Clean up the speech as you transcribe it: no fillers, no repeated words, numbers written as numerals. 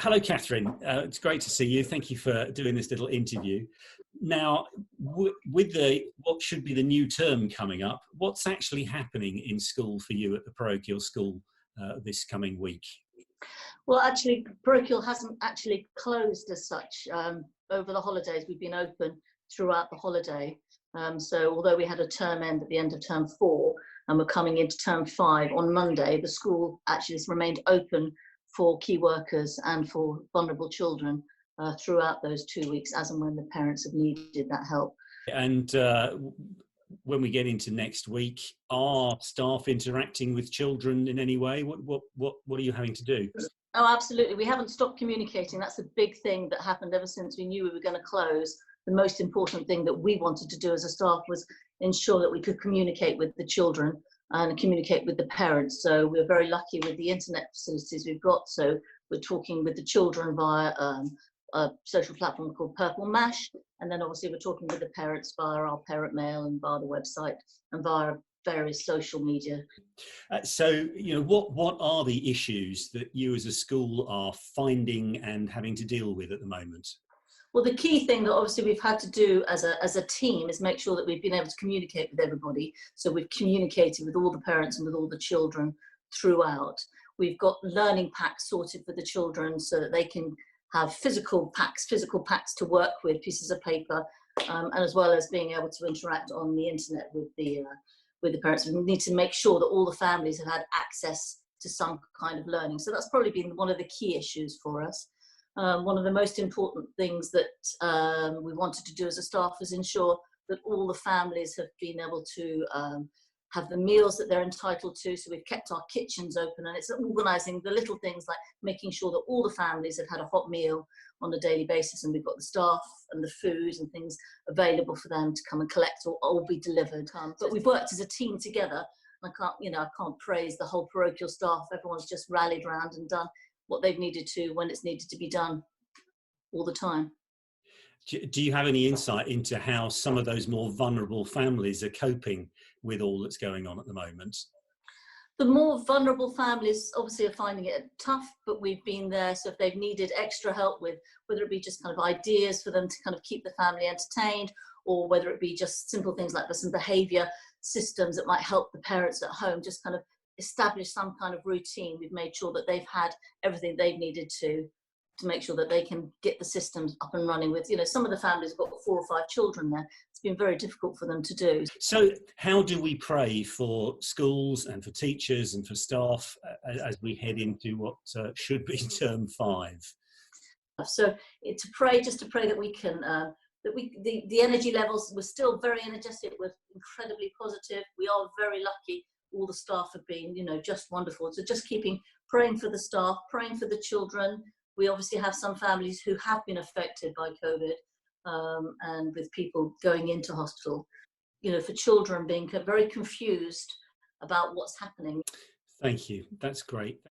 Hello, Catherine. It's great to see you. Thank you for doing this little interview. Now, with what should be the new term coming up, what's actually happening in school for you at the parochial school this coming week? Well, actually, parochial hasn't actually closed as such. Over the holidays, we've been open throughout the holiday. So although we had a term end at the end of term 4 and we're coming into term 5 on Monday, the school actually has remained open for key workers and for vulnerable children throughout those 2 weeks, as and when the parents have needed that help. And when we get into next week, are staff interacting with children in any way? What are you having to do? Oh, absolutely. We haven't stopped communicating. That's a big thing that happened ever since we knew we were going to close. The most important thing that we wanted to do as a staff was ensure that we could communicate with the children and communicate with the parents. So we're very lucky with the internet facilities we've got. So we're talking with the children via a social platform called Purple Mash. And then obviously we're talking with the parents via our parent mail and via the website and via various social media. So, what are the issues that you as a school are finding and having to deal with at the moment? Well, the key thing that obviously we've had to do as a team is make sure that we've been able to communicate with everybody. So we've communicated with all the parents and with all the children throughout. We've got learning packs sorted for the children so that they can have physical packs to work with, pieces of paper, and as well as being able to interact on the internet with the parents. We need to make sure that all the families have had access to some kind of learning. So that's probably been one of the key issues for us. One of the most important things that we wanted to do as a staff was ensure that all the families have been able to have the meals that they're entitled to. So we've kept our kitchens open, and it's organising the little things like making sure that all the families have had a hot meal on a daily basis, and we've got the staff and the food and things available for them to come and collect or be delivered. But we've worked as a team together. I can't praise the whole parochial staff. Everyone's just rallied around and done what they've needed to when it's needed to be done all the time. Do you have any insight into how some of those more vulnerable families are coping with all that's going on at the moment? The more vulnerable families obviously are finding it tough, but we've been there. So if they've needed extra help with, whether it be just kind of ideas for them to kind of keep the family entertained, or whether it be just simple things like some behaviour systems that might help the parents at home, just kind of establish some kind of routine. We've made sure that they've had everything they've needed to make sure that they can get the systems up and running with, some of the families have got 4 or 5 children there. It's been very difficult for them to do. So how do we pray for schools and for teachers and for staff as we head into what should be term 5? So to pray that we can, the energy levels, we're still very energetic, we're incredibly positive. We are very lucky. All the staff have been, just wonderful. So just praying for the staff, praying for the children. We obviously have some families who have been affected by COVID, and with people going into hospital, for children being very confused about what's happening. Thank you. That's great.